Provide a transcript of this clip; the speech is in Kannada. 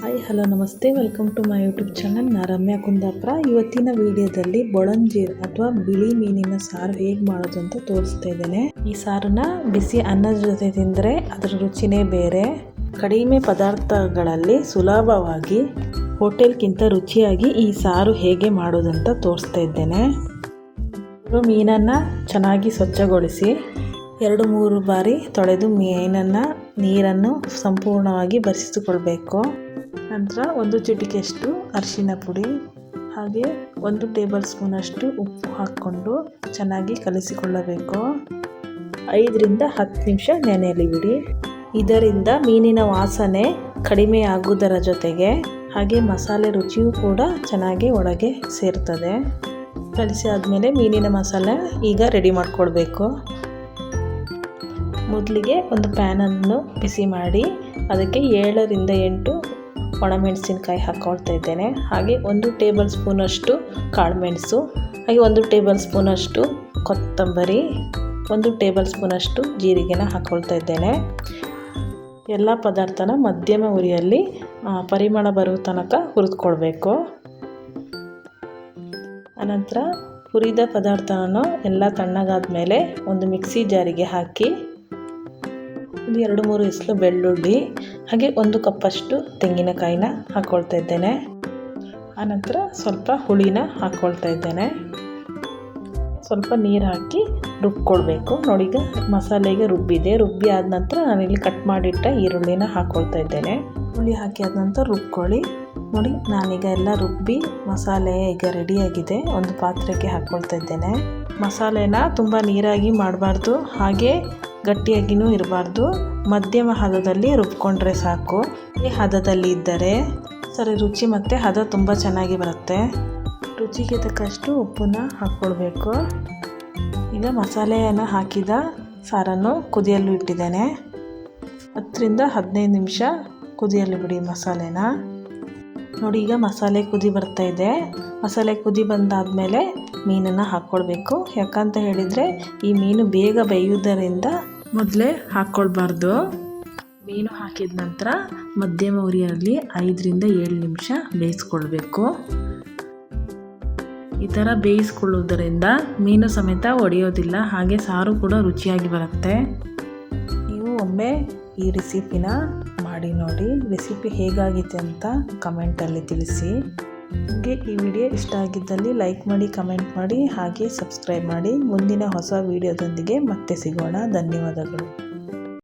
ಹಾಯ್ ಹಲೋ ನಮಸ್ತೆ, welcome to my YouTube channel. ನಾನು ರಮ್ಯಾ ಕುಂದಾಪುರ. ಇವತ್ತಿನ ವಿಡಿಯೋದಲ್ಲಿ ಬೊಳಂಜೀರ್ ಅಥವಾ ಬಿಳಿ ಮೀನಿನ ಸಾರು ಹೇಗೆ ಮಾಡೋದು ಅಂತ ತೋರಿಸ್ತಾ ಇದ್ದೇನೆ. ಈ ಸಾರನ್ನ ಬಿಸಿ ಅನ್ನದ ಜೊತೆ ತಿಂದರೆ ಅದರ ರುಚಿನೇ ಬೇರೆ. ಕಡಿಮೆ ಪದಾರ್ಥಗಳಲ್ಲಿ ಸುಲಭವಾಗಿ ಹೋಟೆಲ್ಗಿಂತ ರುಚಿಯಾಗಿ ಈ ಸಾರು ಹೇಗೆ ಮಾಡೋದಂತ ತೋರಿಸ್ತಾ ಇದ್ದೇನೆ. ಮೀನನ್ನು ಚೆನ್ನಾಗಿ ಸ್ವಚ್ಛಗೊಳಿಸಿ 2-3 ಬಾರಿ ತೊಳೆದು ನೀರನ್ನು ಸಂಪೂರ್ಣವಾಗಿ ಬಸಿದುಕೊಳ್ಬೇಕು. ನಂತರ 1 ಚಿಟಿಕೆಯಷ್ಟು ಅರಿಶಿನ ಪುಡಿ ಹಾಗೆ 1 ಟೇಬಲ್ ಸ್ಪೂನಷ್ಟು ಉಪ್ಪು ಹಾಕ್ಕೊಂಡು ಚೆನ್ನಾಗಿ ಕಲಿಸಿಕೊಳ್ಳಬೇಕು. 5ರಿಂದ 10 ನಿಮಿಷ ನೆನೆಯಲಿ ಬಿಡಿ. ಇದರಿಂದ ಮೀನಿನ ವಾಸನೆ ಕಡಿಮೆ ಆಗುವುದರ ಜೊತೆಗೆ ಹಾಗೆ ಮಸಾಲೆ ರುಚಿಯೂ ಕೂಡ ಚೆನ್ನಾಗಿ ಒಳಗೆ ಸೇರ್ತದೆ. ಕಲಿಸಿ ಆದಮೇಲೆ ಮೀನಿನ ಮಸಾಲೆ ಈಗ ರೆಡಿ ಮಾಡ್ಕೊಳ್ಬೇಕು. ಮೊದಲಿಗೆ ಒಂದು ಪ್ಯಾನನ್ನು ಬಿಸಿ ಮಾಡಿ ಅದಕ್ಕೆ 7ರಿಂದ 8 ಒಣಮೆಣಸಿನಕಾಯಿ ಹಾಕ್ಕೊಳ್ತಾ ಇದ್ದೇನೆ. ಹಾಗೆ 1 ಟೇಬಲ್ ಸ್ಪೂನಷ್ಟು ಕಾಳುಮೆಣಸು, ಹಾಗೆ 1 ಟೇಬಲ್ ಸ್ಪೂನಷ್ಟು ಕೊತ್ತಂಬರಿ, 1 ಟೇಬಲ್ ಸ್ಪೂನಷ್ಟು ಜೀರಿಗೆನ ಹಾಕ್ಕೊಳ್ತಾ ಇದ್ದೇನೆ. ಎಲ್ಲ ಪದಾರ್ಥನ ಮಧ್ಯಮ ಉರಿಯಲ್ಲಿ ಪರಿಮಳ ಬರುವ ತನಕ ಹುರಿದುಕೊಳ್ಬೇಕು. ಅನಂತರ ಹುರಿದ ಪದಾರ್ಥವನ್ನು ಎಲ್ಲ ತಣ್ಣಗಾದ ಮೇಲೆ ಒಂದು ಮಿಕ್ಸಿ ಜಾರಿಗೆ ಹಾಕಿ 2-3 ಎಸಳು ಬೆಳ್ಳುಳ್ಳಿ ಹಾಗೆ 1 ಕಪ್ಪಷ್ಟು ತೆಂಗಿನಕಾಯಿನ ಹಾಕ್ಕೊಳ್ತಾ ಇದ್ದೇನೆ. ಆನಂತರ ಸ್ವಲ್ಪ ಹುಳಿನ ಹಾಕ್ಕೊಳ್ತಾ ಇದ್ದೇನೆ. ಸ್ವಲ್ಪ ನೀರು ಹಾಕಿ ರುಬ್ಕೊಳ್ಬೇಕು. ನೋಡಿ, ಈಗ ಮಸಾಲೆಗೆ ರುಬ್ಬಿ ಆದ ನಂತರ ನಾನಿಲ್ಲಿ ಕಟ್ ಮಾಡಿಟ್ಟ ಈರುಳ್ಳಿನ ಹಾಕ್ಕೊಳ್ತಾ ಇದ್ದೇನೆ. ಹುಳಿ ಹಾಕಿ ಆದ ನಂತರ ರುಬ್ಕೊಳ್ಳಿ. ನೋಡಿ, ನಾನೀಗ ಎಲ್ಲ ರುಬ್ಬಿ ಮಸಾಲೆ ಈಗ ರೆಡಿಯಾಗಿದೆ. ಒಂದು ಪಾತ್ರೆಗೆ ಹಾಕ್ಕೊಳ್ತಾ ಇದ್ದೇನೆ. ಮಸಾಲೆನ ತುಂಬ ನೀರಾಗಿ ಮಾಡಬಾರ್ದು, ಹಾಗೆ ಗಟ್ಟಿಯಾಗಿಯೂ ಇರಬಾರ್ದು. ಮಧ್ಯಮ ಹದದಲ್ಲಿ ರುಬ್ಕೊಂಡ್ರೆ ಸಾಕು. ಈ ಹದದಲ್ಲಿ ಇದ್ದರೆ ಸರಿ ರುಚಿ ಮತ್ತು ಹದ ತುಂಬ ಚೆನ್ನಾಗಿ ಬರುತ್ತೆ. ರುಚಿಗೆ ತಕ್ಕಷ್ಟು ಉಪ್ಪನ್ನ ಹಾಕ್ಕೊಳ್ಬೇಕು. ಈಗ ಮಸಾಲೆಯನ್ನು ಹಾಕಿದ ಸಾರನ್ನು ಕುದಿಯಲು ಇಟ್ಟಿದ್ದೇನೆ. 10ರಿಂದ 15 ನಿಮಿಷ ಕುದಿಯಲು ಬಿಡಿ ಮಸಾಲೆನ. ನೋಡಿ, ಈಗ ಮಸಾಲೆ ಕುದಿ ಬರ್ತಾ ಇದೆ. ಮಸಾಲೆ ಕುದಿ ಬಂದಾದಮೇಲೆ ಮೀನನ್ನು ಹಾಕ್ಕೊಳ್ಬೇಕು. ಯಾಕಂತ ಹೇಳಿದರೆ ಈ ಮೀನು ಬೇಗ ಬೇಯುವುದರಿಂದ ಮೊದಲೇ ಹಾಕ್ಕೊಳ್ಬಾರ್ದು. ಮೀನು ಹಾಕಿದ ನಂತರ ಮಧ್ಯಮ ಉರಿಯಲ್ಲಿ 5ರಿಂದ 7 ನಿಮಿಷ ಬೇಯಿಸ್ಕೊಳ್ಬೇಕು. ಈ ಥರ ಬೇಯಿಸ್ಕೊಳ್ಳೋದರಿಂದ ಮೀನು ಸಮೇತ ಒಡೆಯೋದಿಲ್ಲ, ಹಾಗೆ ಸಾರು ಕೂಡ ರುಚಿಯಾಗಿ ಬರುತ್ತೆ. ನೀವು ಒಮ್ಮೆ ಈ ರೆಸಿಪಿನ ಮಾಡಿ ನೋಡಿ. ರೆಸಿಪಿ ಹೇಗಾಗಿದೆ ಅಂತ ಕಮೆಂಟಲ್ಲಿ ತಿಳಿಸಿ. ನಿಮಗೆ ಈ ವಿಡಿಯೋ ಇಷ್ಟ ಆಗಿದ್ದಲ್ಲಿ ಲೈಕ್ ಮಾಡಿ, ಕಮೆಂಟ್ ಮಾಡಿ, ಹಾಗೆ ಸಬ್ಸ್ಕ್ರೈಬ್ ಮಾಡಿ. ಮುಂದಿನ ಹೊಸ ವಿಡಿಯೋದೊಂದಿಗೆ ಮತ್ತೆ ಸಿಗೋಣ. ಧನ್ಯವಾದಗಳು.